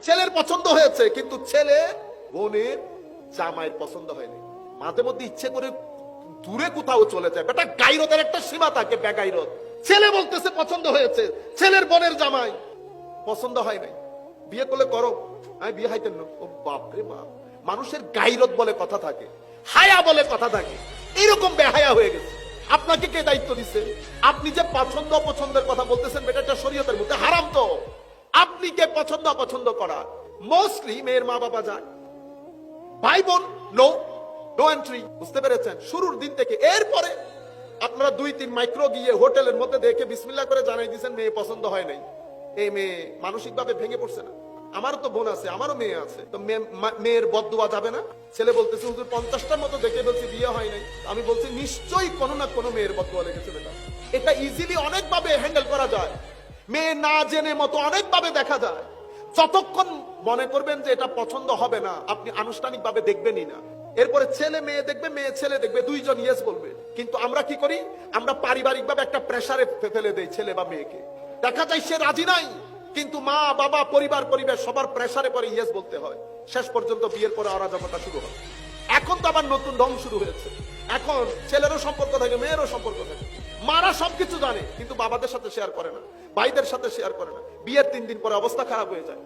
ছেলের পছন্দ হয়েছে, কিন্তু ছেলে বোনের জামাইয়ের পছন্দ হয়নি। মাঝে মধ্যে ইচ্ছে করে দূরে কোথাও চলে যায়। বেটা গাইরতের একটা সীমা থাকে, বেগাইরত। ছেলে বলতেছে পছন্দ হয়েছে, ছেলের বোনের জামাই পছন্দ হয় নাই। বিয়ে করলে করো, আমি বিয়ে হাইতেন না। ও বাপ রে বাপ, মানুষের গাইরত বলে কথা থাকে, হায়া বলে কথা থাকে, এরকম বেহায়া হয়ে গেছে। আপনাকে কে দায়িত্ব দিচ্ছে? আপনি যে পছন্দ অপছন্দের কথা বলতেছেন, বেটা এটা শরীয়তের মধ্যে হারাম। তো আপনি কে পছন্দ অপছন্দ করা? মোস্টলি মেয়ের মা বাবা যায়, ভাই বোন নো নো এন্ট্রি। বুঝতে পেরেছেন? শুরুর দিন থেকে। এরপরে আপনারা 2-3 মাইক্রো গিয়ে হোটেলের মধ্যে দেখে বিসমিল্লাহ করে জানাই দিয়েছেন মেয়ে পছন্দ হয় নাই। এই মেয়ে মানসিক ভাবে ভেঙে পড়ছে না? আমারও তো বোন আছে, আমারও মেয়ে আছে, তো মেয়ের বদদুয়া যাবে না? ছেলে বলতেছে হুজুর 50টার মতো দেখে বলছি বিয়ে হয় নাই। আমি বলছি নিশ্চয়ই কোনো না কোনো মেয়ের বদদুয়া লেগেছে বেটা। এটা ইজিলি অনেকভাবে হ্যান্ডেল করা যায়, মেয়ে না জেনে মতো অনেকভাবে দেখা যায়। যতক্ষণ মনে করবেন যে এটা পছন্দ হবে না, আপনি আনুষ্ঠানিক ভাবে দেখবেনই না। এরপরে ছেলে মেয়ে দেখবে, মেয়ে ছেলে দেখবে, দুইজন ইয়েস বলবে। কিন্তু আমরা কি করি? আমরা পারিবারিক ভাবে একটা প্রেসারে ফেলে দেই ছেলে বা মেয়েকে। দেখা যায় সে রাজি নাই, কিন্তু মা বাবা পরিবার পরিবেশ সবার প্রেসারে পরে ইয়েস বলতে হয়। শেষ পর্যন্ত বিয়ের পরে অরাজকতা শুরু হয়। এখন তো আবার নতুন ঢং শুরু হয়েছে। এখন ছেলেরও সম্পর্ক থাকে, মেয়েরও সম্পর্ক থাকে। মারা সবকিছু জানে, কিন্তু বাবাদের সাথে শেয়ার করে না, ভাইদের সাথে শেয়ার করে না। বিয়ের 3 দিন পরে অবস্থা খারাপ হয়ে যায়।